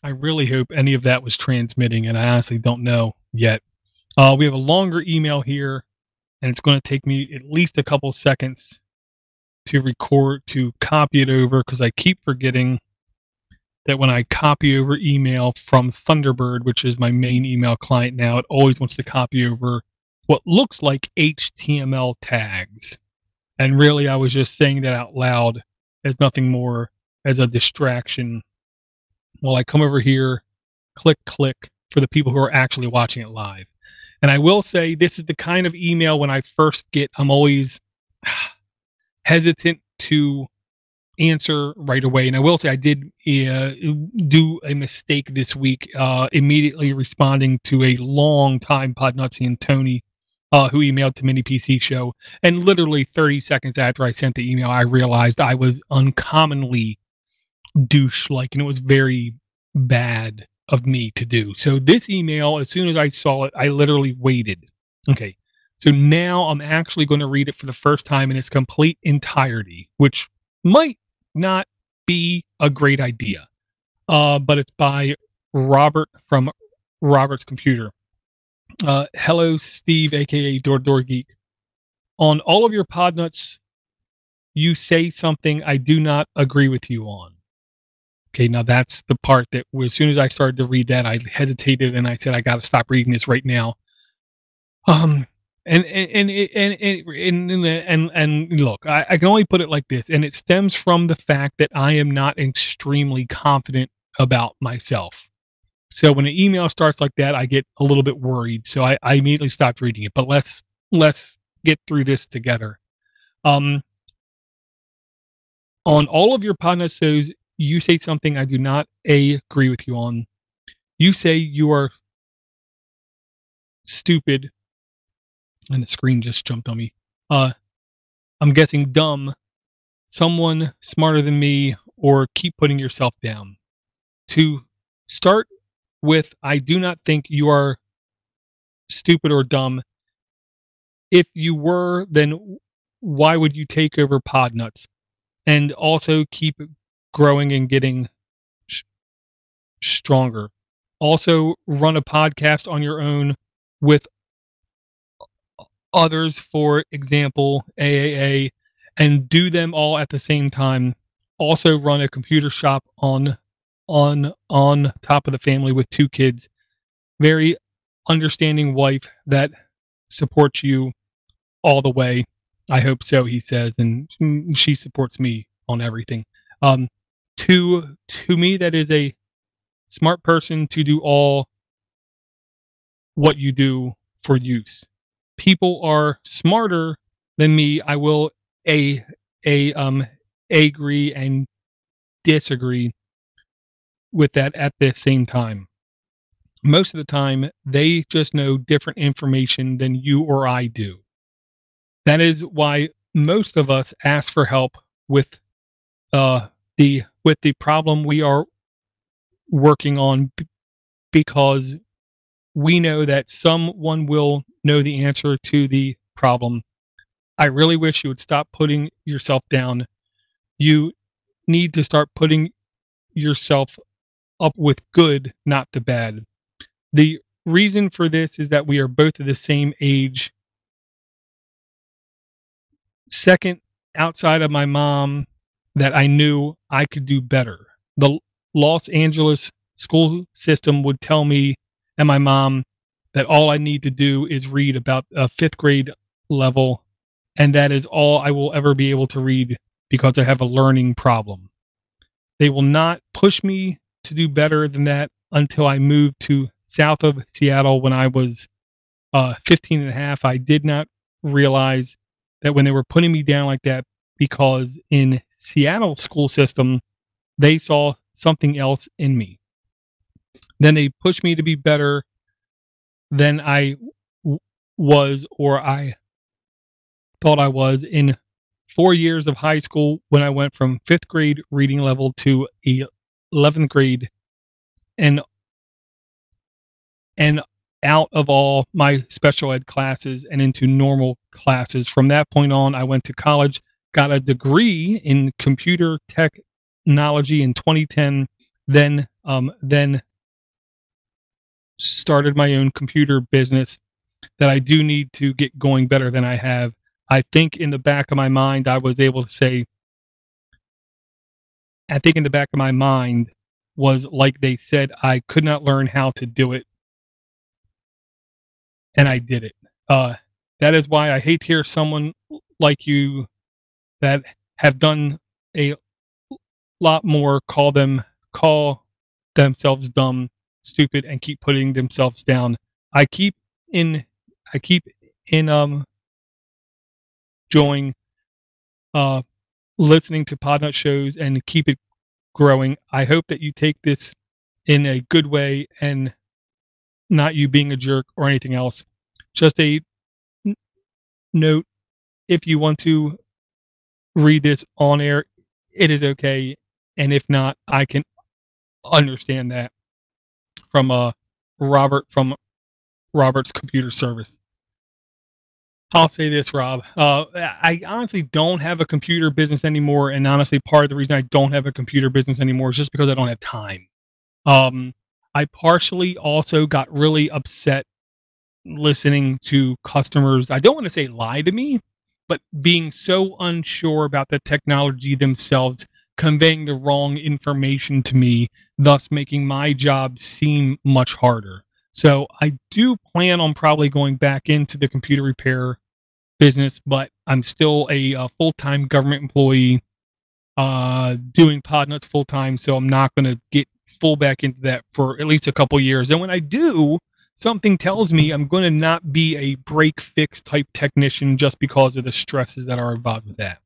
I really hope any of that was transmitting, and I honestly don't know yet. We have a longer email here, and it's going to take me at least a couple seconds to copy it over, because I keep forgetting that when I copy over email from Thunderbird, which is my main email client now, it always wants to copy over what looks like HTML tags. And really, I was just saying that out loud as nothing more as a distraction while I come over here, click for the people who are actually watching it live. And I will say, this is the kind of email when I first get, I'm always hesitant to answer right away. And I will say I did do a mistake this week, immediately responding to a long-time Podnutzian Tony, who emailed to Mini PC Show. And literally 30 seconds after I sent the email, I realized I was uncommonly douche-like, and it was very bad of me to do. So this email, as soon as I saw it, I literally waited. Okay. So now I'm actually going to read it for the first time in its complete entirety, which might not be a great idea. But it's by Robert from Robert's Computer. Hello, Steve, aka DoorToDoorGeek. On all of your Podnutz, you say something I do not agree with you on. Okay, now that's the part that as soon as I started to read that, I hesitated and I said, I got to stop reading this right now. And look, I can only put it like this, and it stems from the fact that I am not extremely confident about myself. So when an email starts like that, I get a little bit worried. So I immediately stopped reading it. But let's get through this together. On all of your Podnutz shows, you say something I do not agree with you on. You say you are stupid. And the screen just jumped on me. I'm guessing dumb, someone smarter than me, or keep putting yourself down. To start with, I do not think you are stupid or dumb. If you were, then why would you take over Podnutz? And also keep growing and getting stronger. Also run a podcast on your own with others, for example, AAA, and do them all at the same time. Also run a computer shop on top of the family with 2 kids. Very understanding wife that supports you all the way. I hope so, he says, and she supports me on everything. To me, that is a smart person to do all what you do for use. People are smarter than me. I will agree and disagree with that at the same time. Most of the time, they just know different information than you or I do. That is why most of us ask for help with the problem we are working on, because we know that someone will know the answer to the problem. I really wish you would stop putting yourself down. You need to start putting yourself up with good, not the bad. The reason for this is that we are both of the same age. Second, outside of my mom, that I knew I could do better. The Los Angeles school system would tell me and my mom that all I need to do is read about a 5th grade level, and that is all I will ever be able to read because I have a learning problem. They will not push me to do better than that until I moved to south of Seattle when I was 15 and a half. I did not realize that when they were putting me down like that, because in Seattle school system, they saw something else in me. Then they pushed me to be better than I was, or I thought I was, in 4 years of high school, when I went from 5th grade reading level to 11th grade, and out of all my special ed classes and into normal classes. From that point on, I went to college, got a degree in computer technology in 2010, then then started my own computer business that I do need to get going better than I have. I think in the back of my mind, I was able to say, I think in the back of my mind was like they said, I could not learn how to do it, and I did it. That is why I hate to hear someone like you that have done a lot more call themselves dumb, stupid, and keep putting themselves down. I keep in I keep in enjoying listening to Podnutz shows and keep it growing. I hope that you take this in a good way and not you being a jerk or anything else. Just a note, if you want to read this on air, it is okay. And if not, I can understand that from Robert's computer service. I'll say this, Rob. I honestly don't have a computer business anymore, and honestly, part of the reason I don't have a computer business anymore is just because I don't have time. I partially also got really upset listening to customers. I don't want to say lie to me, but being so unsure about the technology themselves, conveying the wrong information to me, thus making my job seem much harder. So I do plan on probably going back into the computer repair business, but I'm still a full-time government employee doing Podnutz full-time, so I'm not going to get full back into that for at least a couple years. And when I do, something tells me I'm going to not be a break-fix type technician just because of the stresses that are involved with that.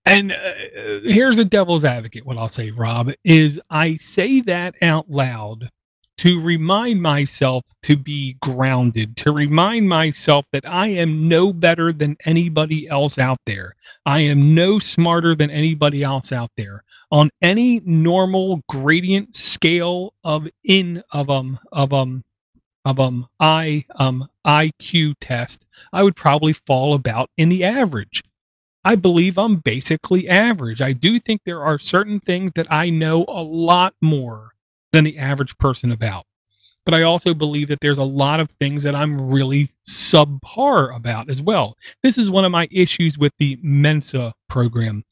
And here's the devil's advocate. What I'll say, Rob, is I say that out loud to remind myself to be grounded, to remind myself that I am no better than anybody else out there. I am no smarter than anybody else out there. On any normal gradient scale of IQ test, I would probably fall about in the average. I believe I'm basically average. I do think there are certain things that I know a lot more than the average person about. But I also believe that there's a lot of things that I'm really subpar about as well. This is one of my issues with the Mensa program.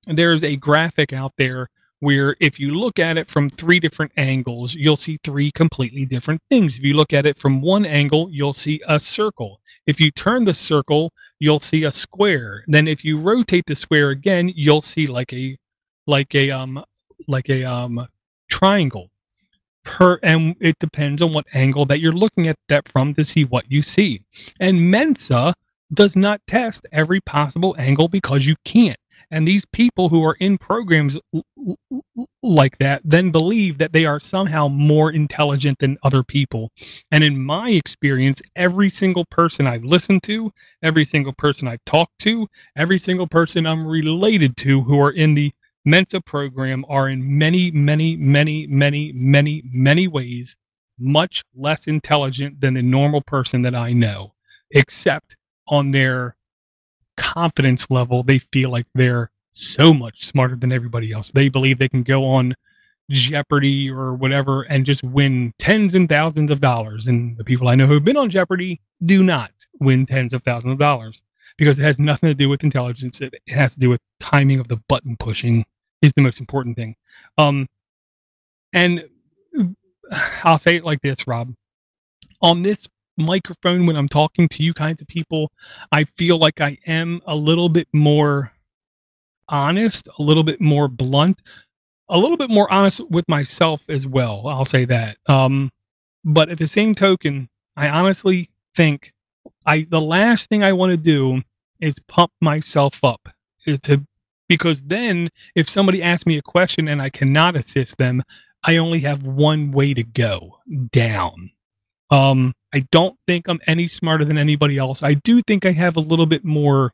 There's a graphic out there where if you look at it from 3 different angles, you'll see 3 completely different things. If you look at it from one angle, you'll see a circle. If you turn the circle, you'll see a square. Then if you rotate the square again, you'll see like a triangle. And it depends on what angle that you're looking at that from to see what you see. And Mensa does not test every possible angle because you can't. And these people who are in programs like that then believe that they are somehow more intelligent than other people. And in my experience, every single person I've listened to, every single person I've talked to, every single person I'm related to who are in the Mensa program are in many ways much less intelligent than the normal person that I know, except on their confidence level. They feel like they're so much smarter than everybody else. They believe they can go on Jeopardy or whatever and just win tens and thousands of dollars. And the people I know who have been on Jeopardy do not win tens of thousands of dollars because it has nothing to do with intelligence. It has to do with timing of the button pushing is the most important thing. And I'll say it like this, Rob. On this microphone, when I'm talking to you kinds of people, I feel like I am a little bit more honest, a little bit more blunt, a little bit more honest with myself as well. I'll say that. But at the same token, I honestly think the last thing I want to do is pump myself up because then if somebody asks me a question and I cannot assist them, I only have one way to go, down. I don't think I'm any smarter than anybody else. I do think I have a little bit more,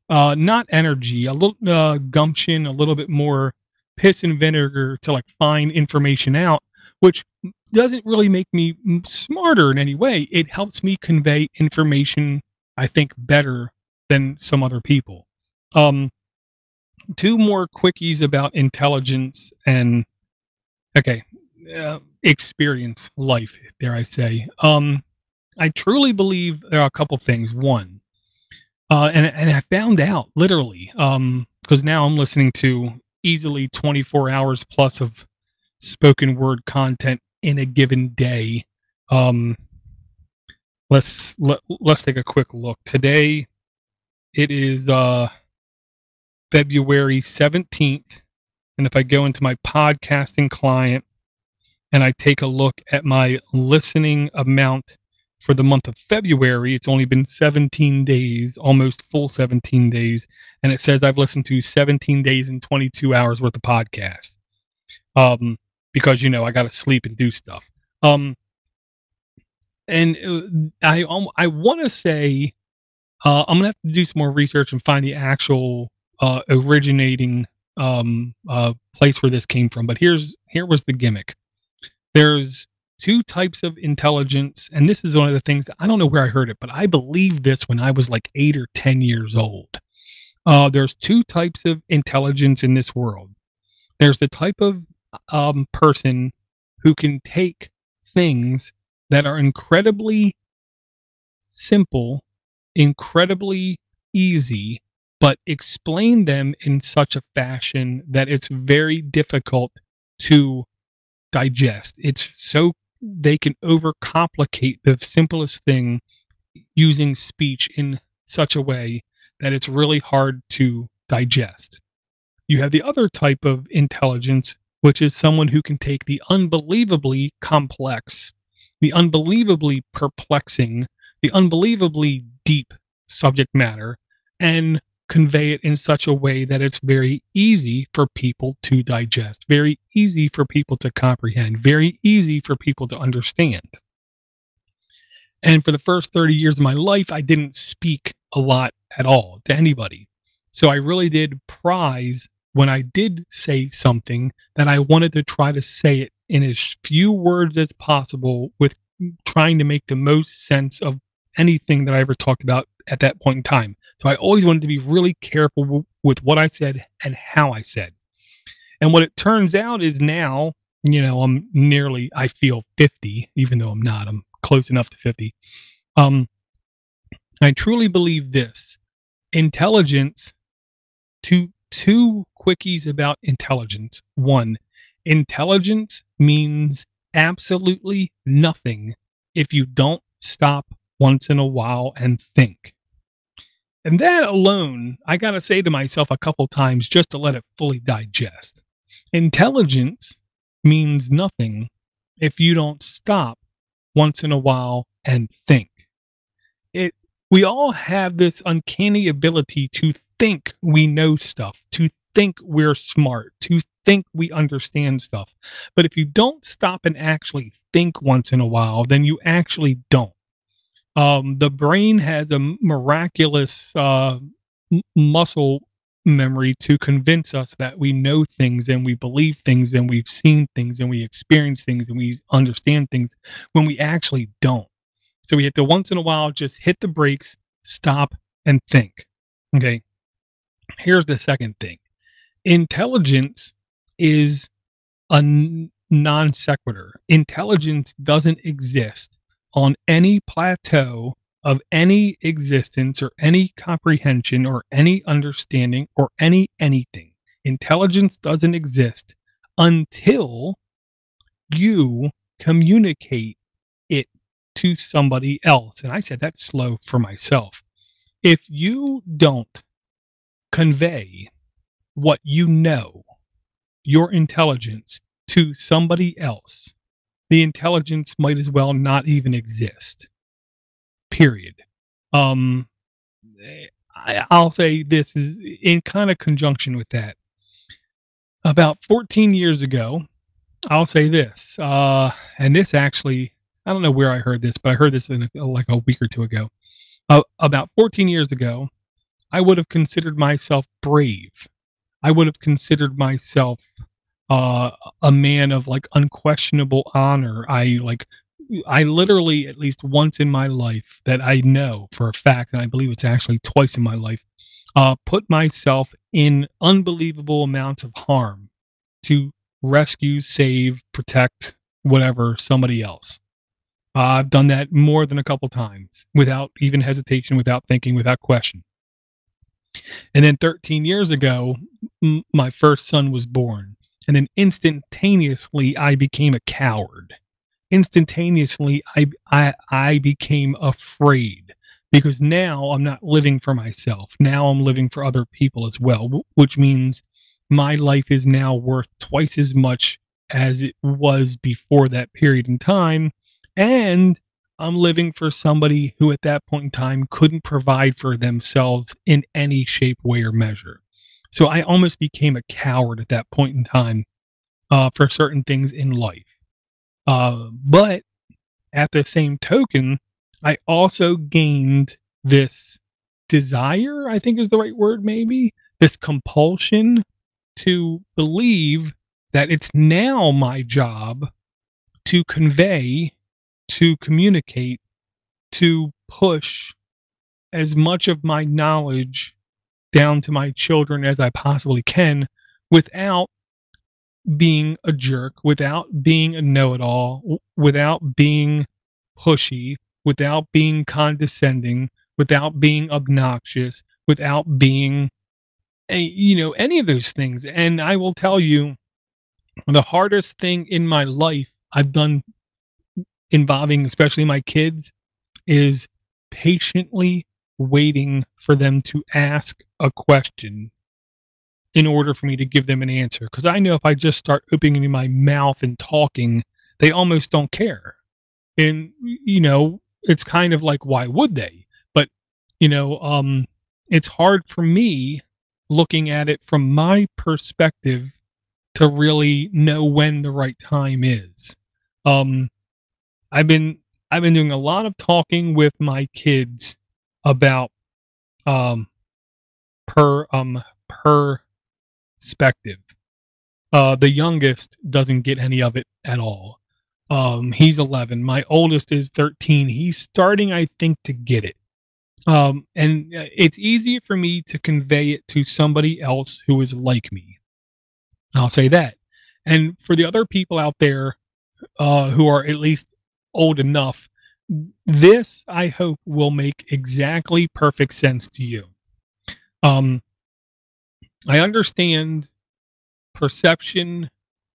not energy, a little gumption, a little bit more piss and vinegar to like find information out, which doesn't really make me smarter in any way. It helps me convey information, I think, better than some other people. two more quickies about intelligence and experience life, dare I say. I truly believe there are a couple things. One, and I found out literally, because now I'm listening to easily 24 hours plus of spoken word content in a given day. Let's take a quick look. Today it is February 17th, and if I go into my podcasting client and I take a look at my listening amount for the month of February, it's only been 17 days, almost full 17 days, and it says I've listened to 17 days and 22 hours worth of podcast. Because I got to sleep and do stuff. And I want to say I'm gonna have to do some more research and find the actual originating place where this came from. But here was the gimmick. There's two types of intelligence, and this is one of the things that I don't know where I heard it, but I believed this when I was like 8 or 10 years old. There's two types of intelligence in this world. There's the type of person who can take things that are incredibly simple, incredibly easy, but explain them in such a fashion that it's very difficult to digest. It's so they can overcomplicate the simplest thing using speech in such a way that it's really hard to digest. You have the other type of intelligence, which is someone who can take the unbelievably complex, the unbelievably perplexing, the unbelievably deep subject matter and convey it in such a way that it's very easy for people to digest, very easy for people to comprehend, very easy for people to understand. And for the first 30 years of my life, I didn't speak a lot at all to anybody. So I really did prize when I did say something that I wanted to try to say it in as few words as possible with trying to make the most sense of anything that I ever talked about at that point in time. So I always wanted to be really careful with what I said and how I said. And what it turns out is now, I'm nearly, I feel 50, even though I'm not, I'm close enough to 50. I truly believe this. Intelligence, two quickies about intelligence. One, intelligence means absolutely nothing if you don't stop once in a while and think. And that alone, I got to say to myself a couple times just to let it fully digest. Intelligence means nothing if you don't stop once in a while and think. We all have this uncanny ability to think we know stuff, to think we're smart, to think we understand stuff. But if you don't stop and actually think once in a while, then you actually don't. The brain has a miraculous muscle memory to convince us that we know things and we believe things and we've seen things and we experience things and we understand things when we actually don't. So we have to once in a while just hit the brakes, stop, and think. Okay. Here's the second thing. Intelligence is a non-sequitur. Intelligence doesn't exist on any plateau of any existence or any comprehension or any understanding or anything. Intelligence doesn't exist until you communicate it to somebody else. And I said that slow for myself. If you don't convey what you know, your intelligence, to somebody else, the intelligence might as well not even exist. Period. I'll say this is in kind of conjunction with that. About 14 years ago, I'll say this, and this actually, I don't know where I heard this, but I heard this like a week or two ago. About 14 years ago, I would have considered myself brave. I would have considered myself a man of like unquestionable honor. I literally, at least once in my life that I know for a fact, and I believe it's actually twice in my life, put myself in unbelievable amounts of harm to rescue, save, protect, whatever, somebody else. I've done that more than a couple times without even hesitation, without thinking, without question. And then 13 years ago, my first son was born. And then instantaneously, I became a coward. Instantaneously, I became afraid because now I'm not living for myself. Now I'm living for other people as well, which means my life is now worth twice as much as it was before that period in time. And I'm living for somebody who at that point in time couldn't provide for themselves in any shape, way, or measure. So I almost became a coward at that point in time for certain things in life. But at the same token, I also gained this desire, I think is the right word, maybe, this compulsion to believe that it's now my job to convey, to communicate, to push as much of my knowledge down to my children as I possibly can without being a jerk, without being a know-it-all, without being pushy, without being condescending, without being obnoxious, without being any of those things. And I will tell you, the hardest thing in my life I've done involving especially my kids is patiently waiting for them to ask a question in order for me to give them an answer. Because I know if I just start opening my mouth and talking, they almost don't care. And, it's kind of like, why would they? But, it's hard for me looking at it from my perspective to really know when the right time is. I've been doing a lot of talking with my kids about perspective. The youngest doesn't get any of it at all. He's 11. My oldest is 13. He's starting, I think, to get it. And it's easier for me to convey it to somebody else who is like me. I'll say that. And for the other people out there who are at least old enough, this, I hope, will make exactly perfect sense to you. I understand perception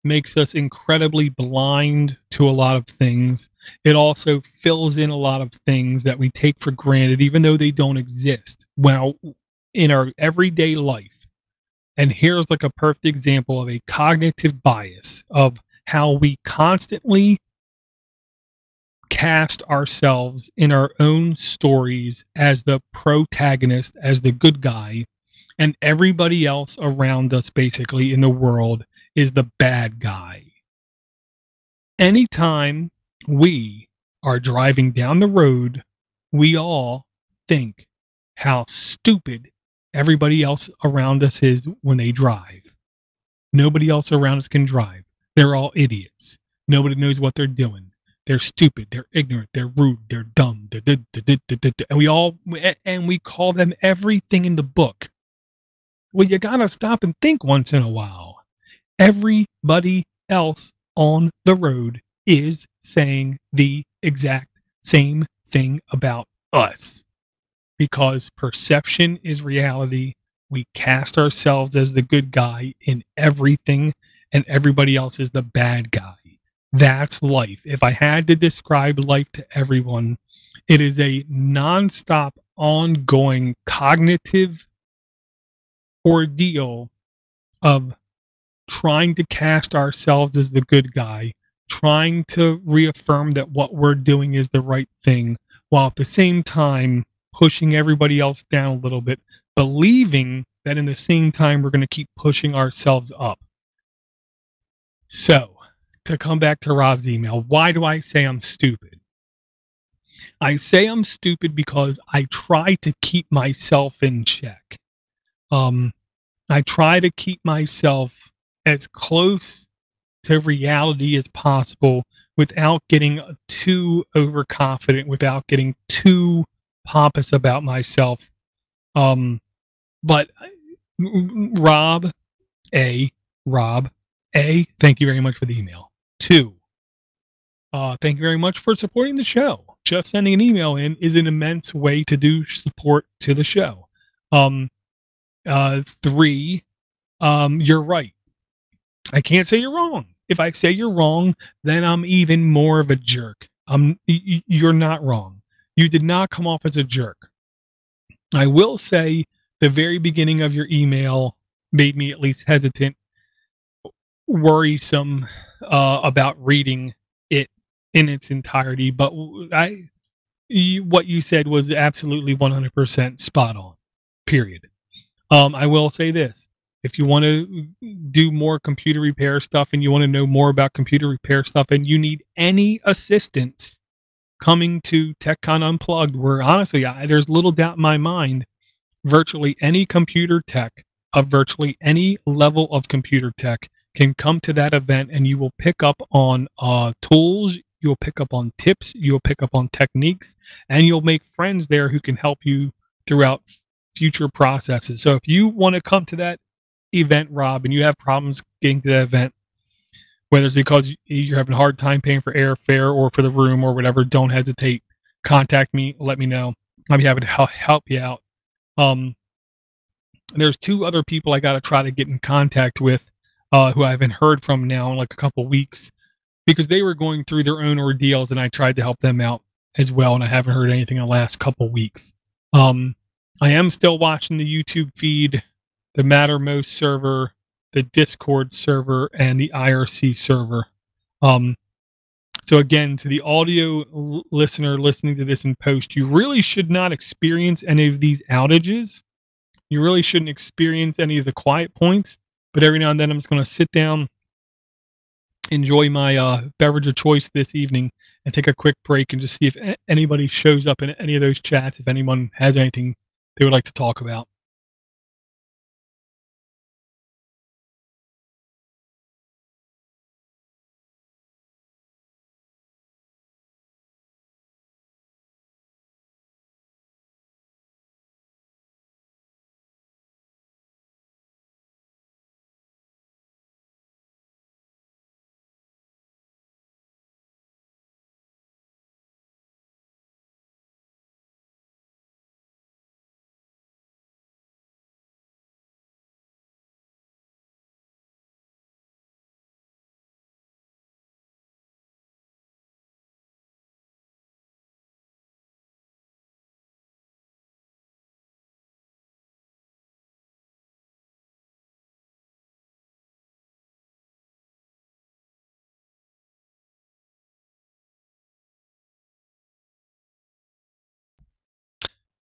makes us incredibly blind to a lot of things. It also fills in a lot of things that we take for granted, even though they don't exist. Well, in our everyday life. And here's like a perfect example of a cognitive bias of how we constantly cast ourselves in our own stories as the protagonist, as the good guy, and everybody else around us basically in the world is the bad guy. Anytime we are driving down the road, we all think how stupid everybody else around us is when they drive. Nobody else around us can drive. They're all idiots. Nobody knows what they're doing. They're stupid. They're ignorant. They're rude. They're dumb. And we call them everything in the book. Well, you gotta stop and think once in a while. Everybody else on the road is saying the exact same thing about us. Because perception is reality. We cast ourselves as the good guy in everything, and everybody else is the bad guy. That's life. If I had to describe life to everyone, it is a nonstop, ongoing cognitive ordeal of trying to cast ourselves as the good guy, trying to reaffirm that what we're doing is the right thing, while at the same time pushing everybody else down a little bit, believing that in the same time we're going to keep pushing ourselves up. So, to come back to Rob's email, why do I say I'm stupid? I say I'm stupid because I try to keep myself in check. I try to keep myself as close to reality as possible without getting too overconfident, without getting too pompous about myself. But Rob A, thank you very much for the email. 2, thank you very much for supporting the show. Just sending an email in is an immense way to do support to the show. 3, you're right. I can't say you're wrong. If I say you're wrong, then I'm even more of a jerk. You're not wrong. You did not come off as a jerk. I will say the very beginning of your email made me at least hesitant, worrisome about reading it in its entirety. But what you said was absolutely 100% spot on. Period. I will say this. If you want to do more computer repair stuff and you want to know more about computer repair stuff and you need any assistance coming to TECHCON Unplugged, where honestly, there's little doubt in my mind, virtually any computer tech of virtually any level of computer tech can come to that event, and you will pick up on tools, you'll pick up on tips, you'll pick up on techniques, and you'll make friends there who can help you throughout future processes. So if you want to come to that event, Rob, and you have problems getting to that event, whether it's because you're having a hard time paying for airfare or for the room or whatever, don't hesitate. Contact me. Let me know. I'll be happy to help you out. There's 2 other people I got to try to get in contact with who I haven't heard from now in like a couple weeks because they were going through their own ordeals and I tried to help them out as well, and I haven't heard anything in the last couple weeks. I am still watching the YouTube feed, the Mattermost server, the Discord server, and the IRC server. So again, to the audio listener listening to this in post, you really should not experience any of these outages. You really shouldn't experience any of the quiet points. But every now and then I'm just going to sit down, enjoy my beverage of choice this evening, and take a quick break and just see if anybody shows up in any of those chats, if anyone has anything they would like to talk about.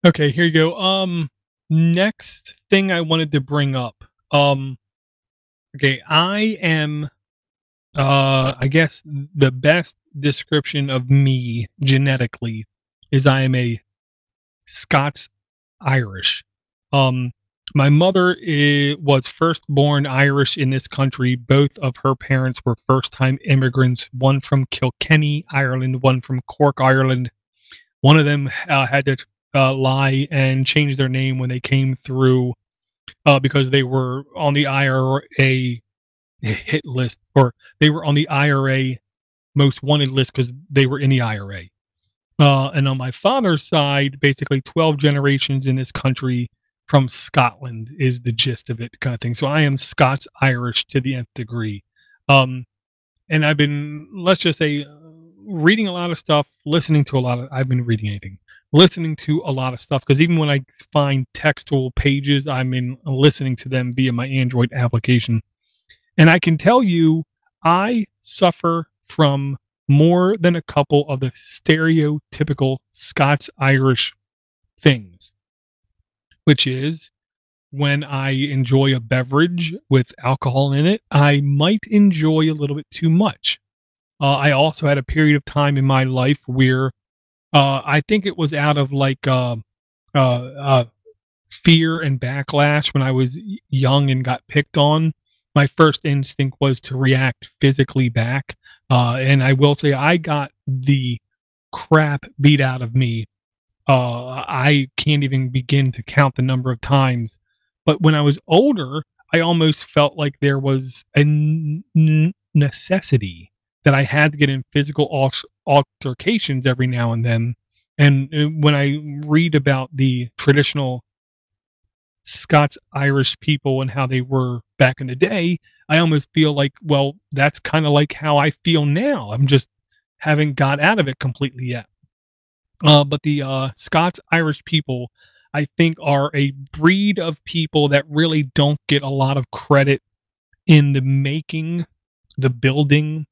Okay, here you go. Next thing I wanted to bring up. Okay, I am I guess the best description of me genetically is I am a Scots Irish. My mother was first born Irish in this country. Both of her parents were first time immigrants, one from Kilkenny, Ireland, one from Cork, Ireland. One of them had to lie and change their name when they came through because they were on the IRA hit list, or they were on the IRA most wanted list because they were in the IRA. And on my father's side, basically 12 generations in this country from Scotland is the gist of it, kind of thing. So I am Scots Irish to the nth degree. And I've been, let's just say, reading a lot of stuff, I've been reading anything, listening to a lot of stuff, because even when I find textual pages, I'm listening to them via my Android application. And I can tell you, I suffer from more than a couple of the stereotypical Scots-Irish things, which is when I enjoy a beverage with alcohol in it, I might enjoy a little bit too much. I also had a period of time in my life where I think it was out of like fear and backlash when I was young and got picked on. My first instinct was to react physically back. And I will say I got the crap beat out of me. I can't even begin to count the number of times But when I was older, I almost felt like there was a necessity that I had to get in physical altercations every now and then. And when I read about the traditional Scots Irish people and how they were back in the day, I almost feel like, well, that's kind of like how I feel now. I'm just haven't got out of it completely yet. But the Scots Irish people, I think, are a breed of people that really don't get a lot of credit in the making, the building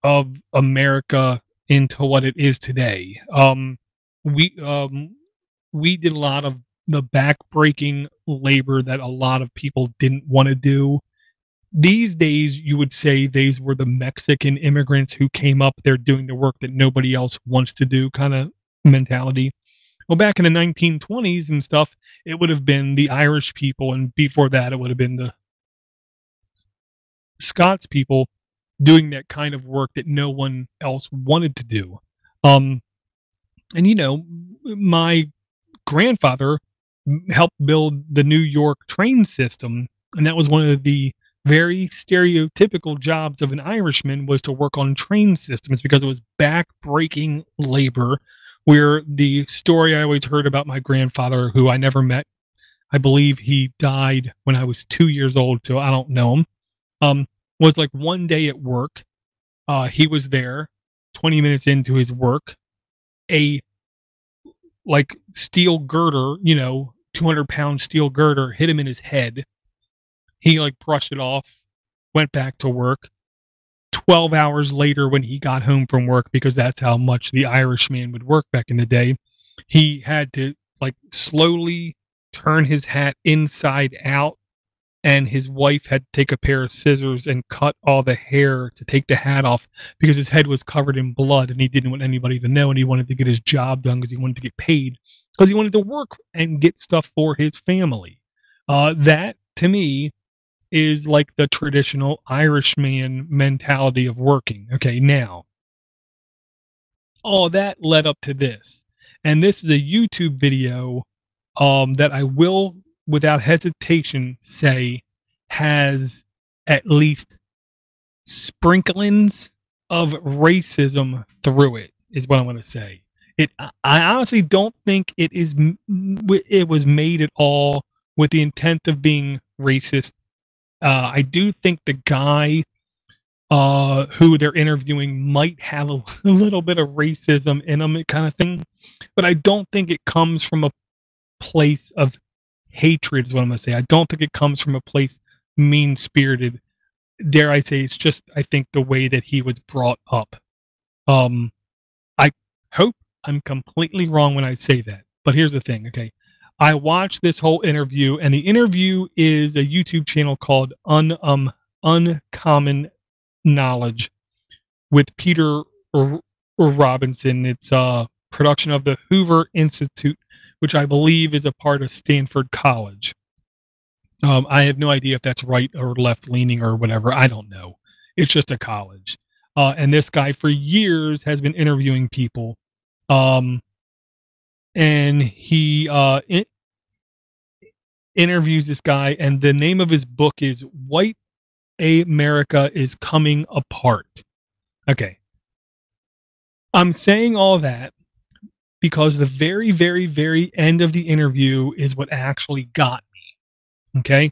of America into what it is today. We we did a lot of the backbreaking labor that a lot of people didn't want to do. These days, you would say these were the Mexican immigrants who came up there doing the work that nobody else wants to do kind of mentality. Well, back in the 1920s and stuff, it would have been the Irish people, and before that, it would have been the Scots people doing that kind of work that no one else wanted to do. And my grandfather helped build the New York train system, and that was one of the very stereotypical jobs of an Irishman, was to work on train systems, because it was back-breaking labor. Where the story I always heard about my grandfather, who I never met, I believe he died when I was 2 years old, so I don't know him, was like one day at work, he was there 20 minutes into his work, a like steel girder, 200-pound steel girder hit him in his head. He like brushed it off, went back to work. 12 hours later, when he got home from work, because that's how much the Irishman would work back in the day, he had to like slowly turn his hat inside out, and his wife had to take a pair of scissors and cut all the hair to take the hat off, because his head was covered in blood and he didn't want anybody to know, and he wanted to get his job done because he wanted to get paid, because he wanted to work and get stuff for his family. That, to me, is like the traditional Irishman mentality of working. Okay, now, all that led up to this. And this is a YouTube video that I will, without hesitation, say has at least sprinklings of racism through it, is what I want to say. I honestly don't think it was made at all with the intent of being racist. I do think the guy who they're interviewing might have a little bit of racism in him, kind of thing, but I don't think it comes from a place of hatred, is what I'm going to say. I don't think it comes from a place mean-spirited. Dare I say, it's just, I think, the way that he was brought up. I hope I'm completely wrong when I say that, but here's the thing, okay? I watched this whole interview, and the interview is a YouTube channel called Uncommon Knowledge with Peter Robinson. It's a production of the Hoover Institute, which I believe is a part of Stanford College. I have no idea if that's right or left-leaning or whatever. I don't know. It's just a college. And this guy for years has been interviewing people. And he interviews this guy, and the name of his book is White America is Coming Apart. Okay. I'm saying all that because the very, very, very end of the interview is what actually got me. Okay?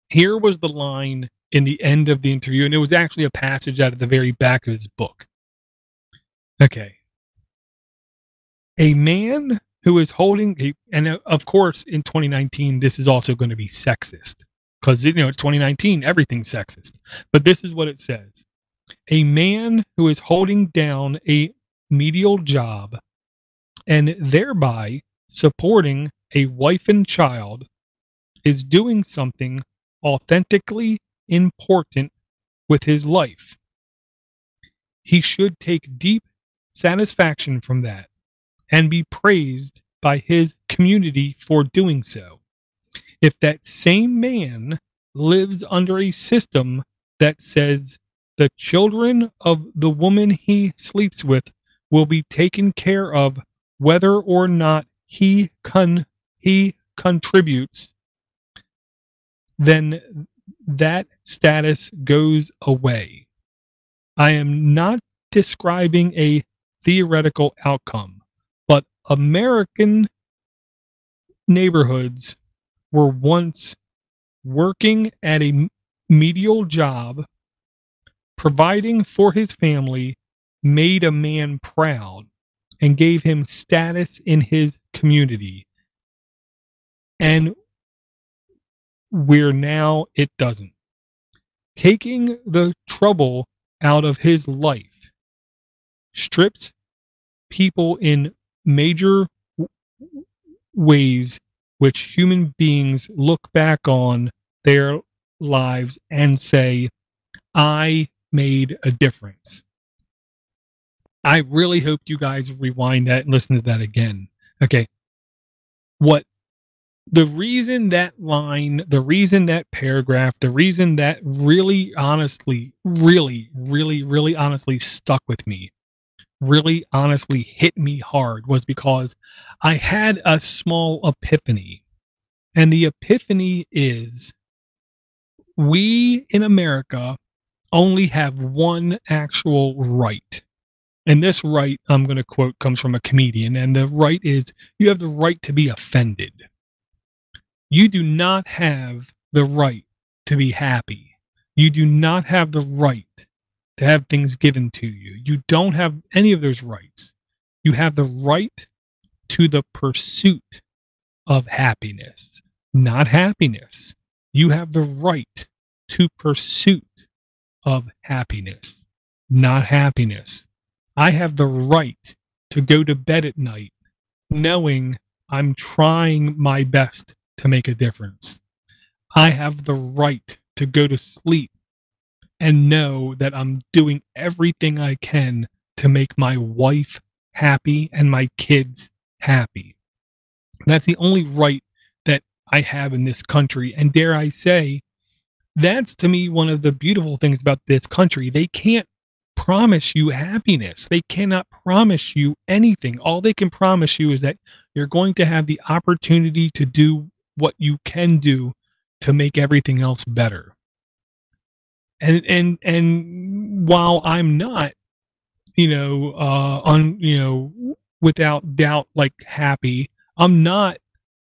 Here was the line in the end of the interview, and it was actually a passage out of the very back of his book. Okay. A man who is holding, and of course, in 2019, this is also going to be sexist, because, it's 2019, everything's sexist. But this is what it says. A man who is holding down a menial job and thereby supporting a wife and child is doing something authentically important with his life. He should take deep satisfaction from that and be praised by his community for doing so. If that same man lives under a system that says the children of the woman he sleeps with will be taken care of whether or not he contributes then that status goes away. I am not describing a theoretical outcome, but American neighborhoods were once working at a medial job, providing for his family, made a man proud, and gave him status in his community. And where now it doesn't. Taking the trouble out of his life strips people in major ways which human beings look back on their lives and say, I made a difference. I really hope you guys rewind that and listen to that again. Okay. The reason that line, the reason that paragraph, the reason that really honestly stuck with me, really honestly hit me hard was because I had a small epiphany. And the epiphany is we in America only have one actual right. And this right, I'm going to quote, comes from a comedian. And the right is you have the right to be offended. You do not have the right to be happy. You do not have the right to have things given to you. You don't have any of those rights. You have the right to the pursuit of happiness, not happiness. You have the right to pursuit of happiness, not happiness. I have the right to go to bed at night knowing I'm trying my best to make a difference. I have the right to go to sleep and know that I'm doing everything I can to make my wife happy and my kids happy. That's the only right that I have in this country. And dare I say, that's to me one of the beautiful things about this country. They can't promise you happiness. They cannot promise you anything. All they can promise you is that you're going to have the opportunity to do what you can do to make everything else better. And while I'm not, without doubt, like happy, I'm not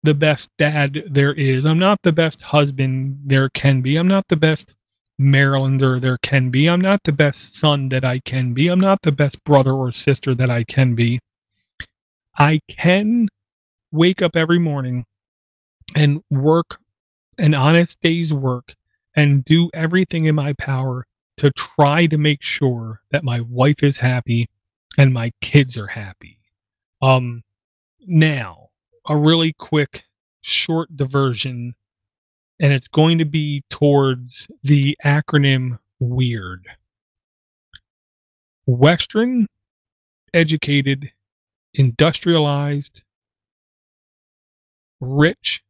the best dad there is. I'm not the best husband there can be. I'm not the best Marylander there can be. I'm not the best son that I can be. I'm not the best brother or sister that I can be. I can wake up every morning and work an honest day's work and do everything in my power to try to make sure that my wife is happy and my kids are happy. Now, a really quick, short diversion, and it's going to be towards the acronym WEIRD. Western, educated, industrialized, rich,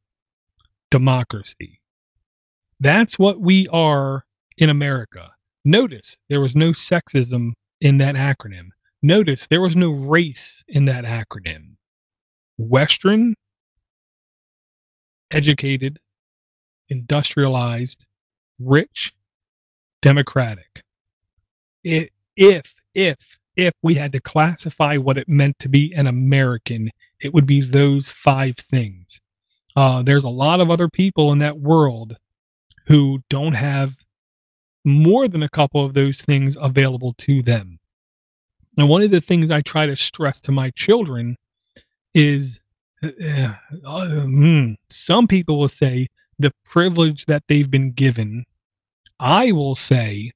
democracy. That's what we are in America. Notice there was no sexism in that acronym. Notice there was no race in that acronym. Western, educated, industrialized, rich, democratic. If we had to classify what it meant to be an American, it would be those 5 things. There's a lot of other people in that world who don't have more than a couple of those things available to them. And one of the things I try to stress to my children is some people will say the privilege that they've been given. I will say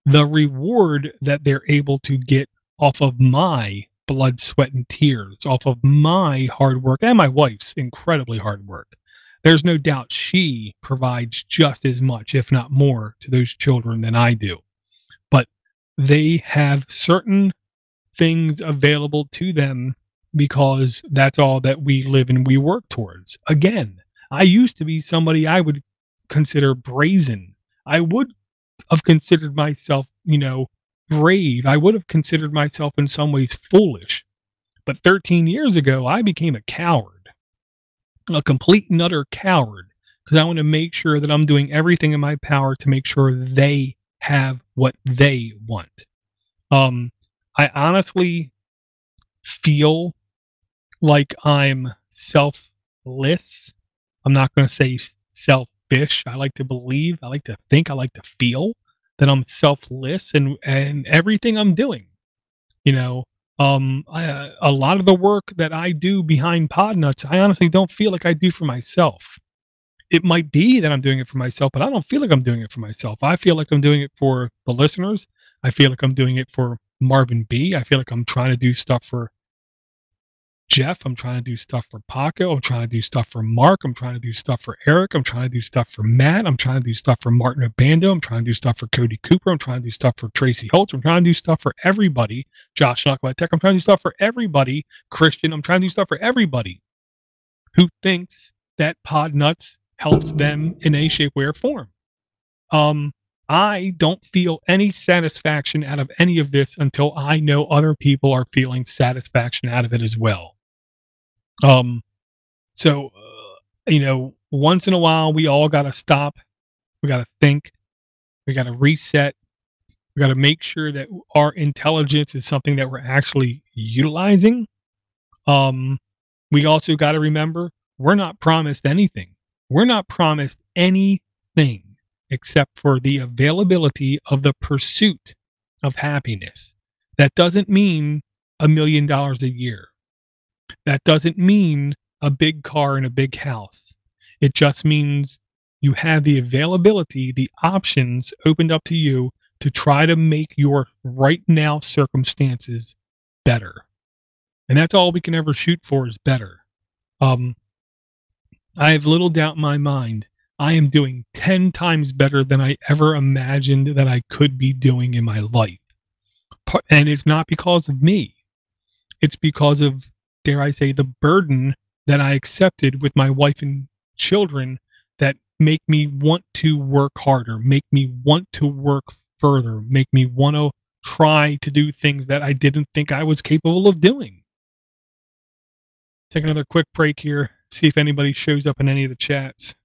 the reward that they're able to get off of my blood, sweat, and tears, off of my hard work and my wife's incredibly hard work. There's no doubt she provides just as much, if not more, to those children than I do. But they have certain things available to them because that's all that we live and we work towards. Again, I used to be somebody I would consider brazen. I would have considered myself, brave. I would have considered myself in some ways foolish. But 13 years ago, I became a coward, a complete and utter coward, because I want to make sure that I'm doing everything in my power to make sure they have what they want. I honestly feel like I'm selfless. I'm not going to say selfish. I like to believe, I like to think, I like to feel that I'm selfless and everything I'm doing. You know, a lot of the work that I do behind Podnutz, I honestly don't feel like I do for myself. It might be that I'm doing it for myself, but I don't feel like I'm doing it for myself. I feel like I'm doing it for the listeners. I feel like I'm doing it for Marvin B. I feel like I'm trying to do stuff for Jeff. I'm trying to do stuff for Paco. I'm trying to do stuff for Mark. I'm trying to do stuff for Eric. I'm trying to do stuff for Matt. I'm trying to do stuff for Martin Abando. I'm trying to do stuff for Cody Cooper. I'm trying to do stuff for Tracy Holtz. I'm trying to do stuff for everybody. Josh Knockback Tech. I'm trying to do stuff for everybody. Christian. I'm trying to do stuff for everybody who thinks that Podnutz helps them in any shape, way, or form. I don't feel any satisfaction out of any of this until I know other people are feeling satisfaction out of it as well. So, once in a while, we all got to stop. We got to think. We got to reset. We got to make sure that our intelligence is something that we're actually utilizing. We also got to remember we're not promised anything. We're not promised anything except for the availability of the pursuit of happiness. That doesn't mean $1 million a year. That doesn't mean a big car and a big house. It just means you have the availability, the options opened up to you to try to make your right now circumstances better. And that's all we can ever shoot for is better. I have little doubt in my mind I am doing 10 times better than I ever imagined that I could be doing in my life. And it's not because of me. It's because of, dare I say, the burden that I accepted with my wife and children that make me want to work harder, make me want to work further, make me want to try to do things that I didn't think I was capable of doing. Take another quick break here, see if anybody shows up in any of the chats.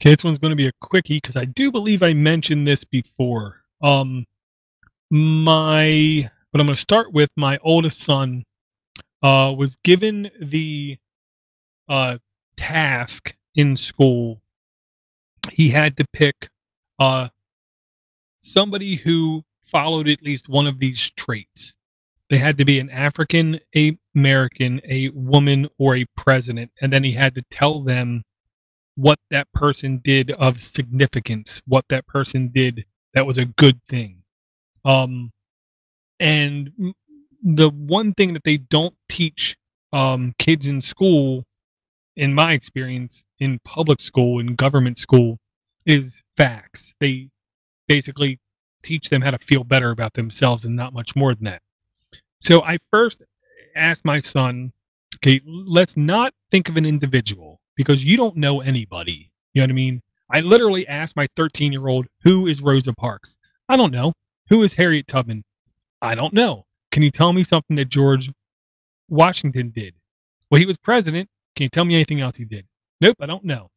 Okay, this one's going to be a quickie because I do believe I mentioned this before. But I'm going to start with my oldest son. Was given the task in school. He had to pick somebody who followed at least one of these traits. They had to be an African American, a woman, or a president, and then he had to tell them what that person did of significance, what that person did that was a good thing. And the one thing that they don't teach kids in school, in my experience, in public school, in government school, is facts. They basically teach them how to feel better about themselves and not much more than that. So I first asked my son, okay, let's not think of an individual because you don't know anybody. You know what I mean? I literally asked my 13-year-old, who is Rosa Parks? I don't know. Who is Harriet Tubman? I don't know. can you tell me something that George Washington did? Well, he was president. Can you tell me anything else he did? Nope, I don't know.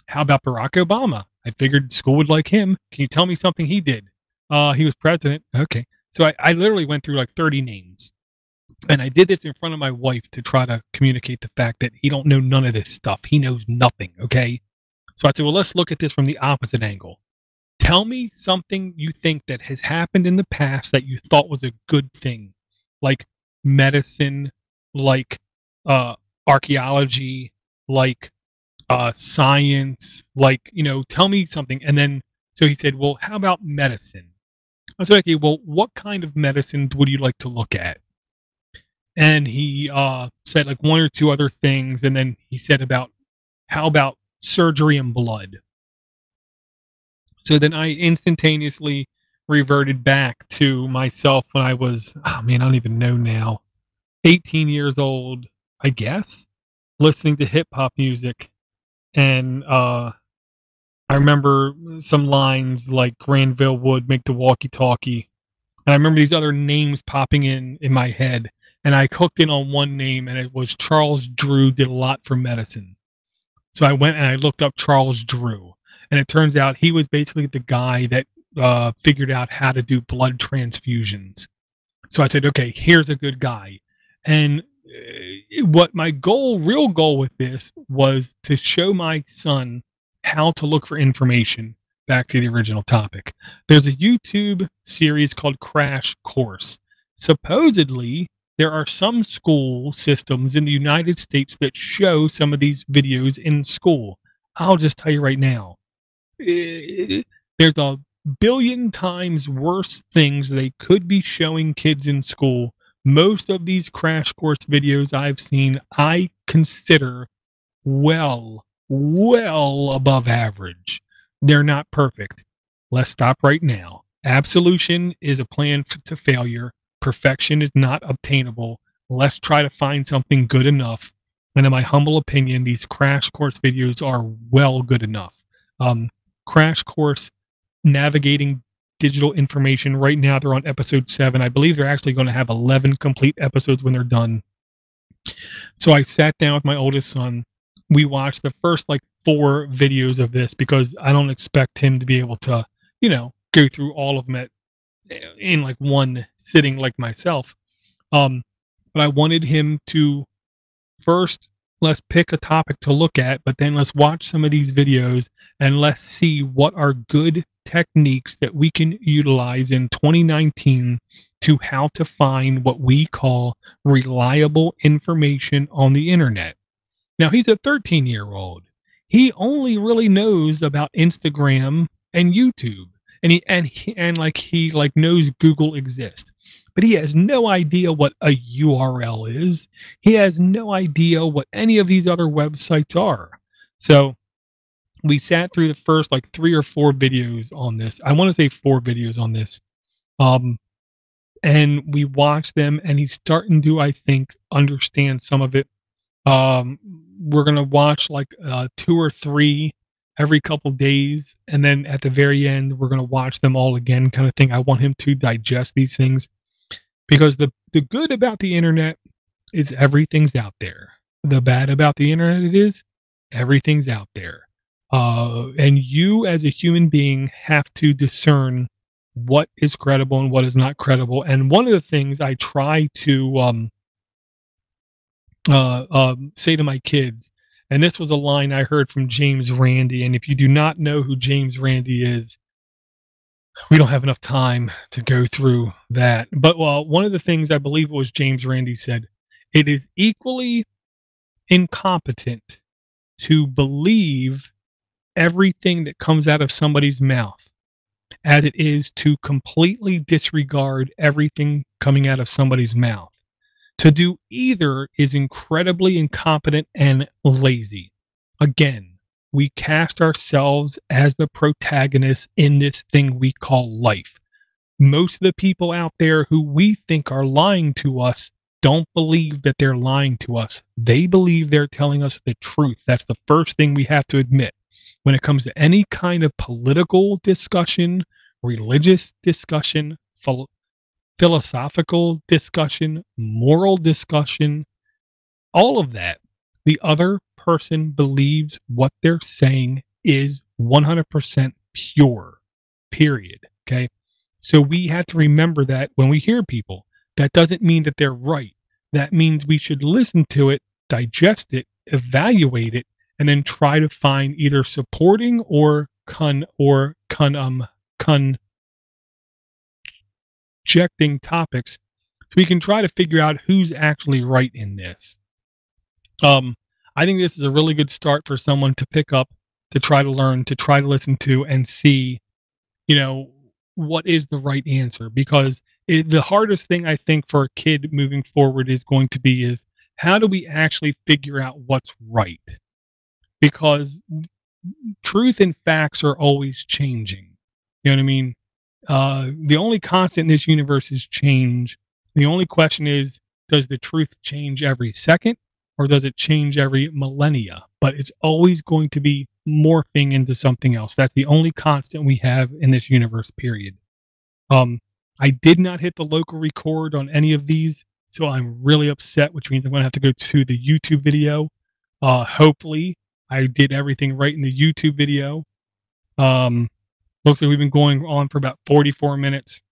How about Barack Obama? I figured school would like him. Can you tell me something he did? He was president. Okay. So I literally went through like 30 names. And I did this in front of my wife to try to communicate the fact that he don't know none of this stuff. He knows nothing, okay? So I said, well, let's look at this from the opposite angle. Tell me something you think that has happened in the past that you thought was a good thing, like medicine, like archaeology, like science, like, tell me something. And then, so he said, well, how about medicine? I said, okay, well, what kind of medicine would you like to look at? And he said like one or two other things. And then he said how about surgery and blood? So then I instantaneously reverted back to myself when I was, I don't even know now, 18 years old, I guess, listening to hip hop music. And I remember some lines like Granville Wood, make the walkie talkie. And I remember these other names popping in my head. And I hooked in on one name, and it was Charles Drew did a lot for medicine. So I went and I looked up Charles Drew. And it turns out he was basically the guy that figured out how to do blood transfusions. So I said, okay, here's a good guy. And what my real goal with this was to show my son how to look for information. Back to the original topic. There's a YouTube series called Crash Course. Supposedly, there are some school systems in the United States that show some of these videos in school. I'll just tell you right now, there's a billion times worse things they could be showing kids in school. Most of these crash course videos I've seen, I consider well above average. They're not perfect. Let's stop right now. Absolution is a plan to failure. Perfection is not obtainable. Let's try to find something good enough. And in my humble opinion, these crash course videos are well good enough. Crash course navigating digital information. Right now, they're on episode 7. I believe they're actually going to have 11 complete episodes when they're done. So I sat down with my oldest son. We watched the first 4 videos of this because I don't expect him to be able to, go through all of them in one sitting like myself. But I wanted him to first, let's pick a topic to look at, but then let's watch some of these videos and let's see what are good techniques that we can utilize in 2019 to how to find what we call reliable information on the internet. Now, he's a 13-year-old. He only really knows about Instagram and YouTube. And he knows Google exists, but he has no idea what a URL is. He has no idea what any of these other websites are. So we sat through the first 3 or 4 videos on this. I want to say 4 videos on this. And we watched them, and he's starting to, I think, understand some of it. We're going to watch 2 or 3 every couple days, and then at the very end we're going to watch them all again, kind of thing. I want him to digest these things, because the good about the internet is everything's out there. The bad about the internet is everything's out there, and you as a human being have to discern what is credible and what is not credible. And one of the things I try to say to my kids, and this was a line I heard from James Randi. And if you do not know who James Randi is, we don't have enough time to go through that. But one of the things I believe it was James Randi said, it is equally incompetent to believe everything that comes out of somebody's mouth as it is to completely disregard everything coming out of somebody's mouth. To do either is incredibly incompetent and lazy. Again, we cast ourselves as the protagonists in this thing we call life. Most of the people out there who we think are lying to us don't believe that they're lying to us. They believe they're telling us the truth. That's the first thing we have to admit. When it comes to any kind of political discussion, religious discussion, philosophical discussion, moral discussion, all of that. The other person believes what they're saying is 100% pure, period. Okay. So we have to remember that when we hear people, that doesn't mean that they're right. That means we should listen to it, digest it, evaluate it, and then try to find either supporting or conjecting topics so we can try to figure out who's actually right in this. I think this is a really good start for someone to pick up, to try to learn, to try to listen to, and see, what is the right answer. Because the hardest thing I think for a kid moving forward is going to be is how do we actually figure out what's right? Because truth and facts are always changing. You know what I mean? The only constant in this universe is change. The only question is, does the truth change every second or does it change every millennia? But it's always going to be morphing into something else. That's the only constant we have in this universe, period. I did not hit the local record on any of these, so I'm really upset, which means I'm going to have to go to the YouTube video. Hopefully, I did everything right in the YouTube video. Looks like we've been going on for about 44 minutes.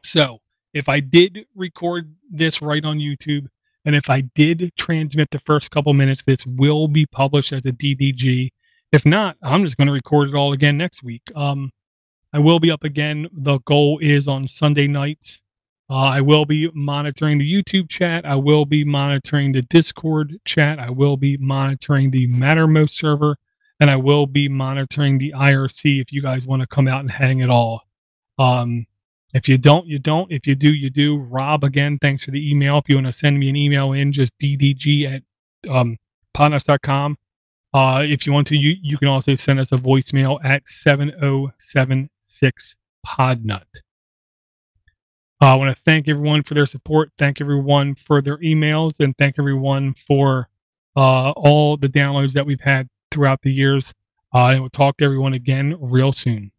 So if I did record this right on YouTube, and if I did transmit the first couple minutes, this will be published as a DDG. If not, I'm just going to record it all again next week. I will be up again. The goal is on Sunday nights. I will be monitoring the YouTube chat. I will be monitoring the Discord chat. I will be monitoring the Mattermost server. And I will be monitoring the IRC if you guys want to come out and hang it all. If you don't, you don't. If you do, you do. Rob, again, thanks for the email. If you want to send me an email in, just ddg at podnutz.com. If you want to, you can also send us a voicemail at 7076-PODNUT. I want to thank everyone for their support. Thank everyone for their emails, and thank everyone for all the downloads that we've had throughout the years. And we'll talk to everyone again real soon.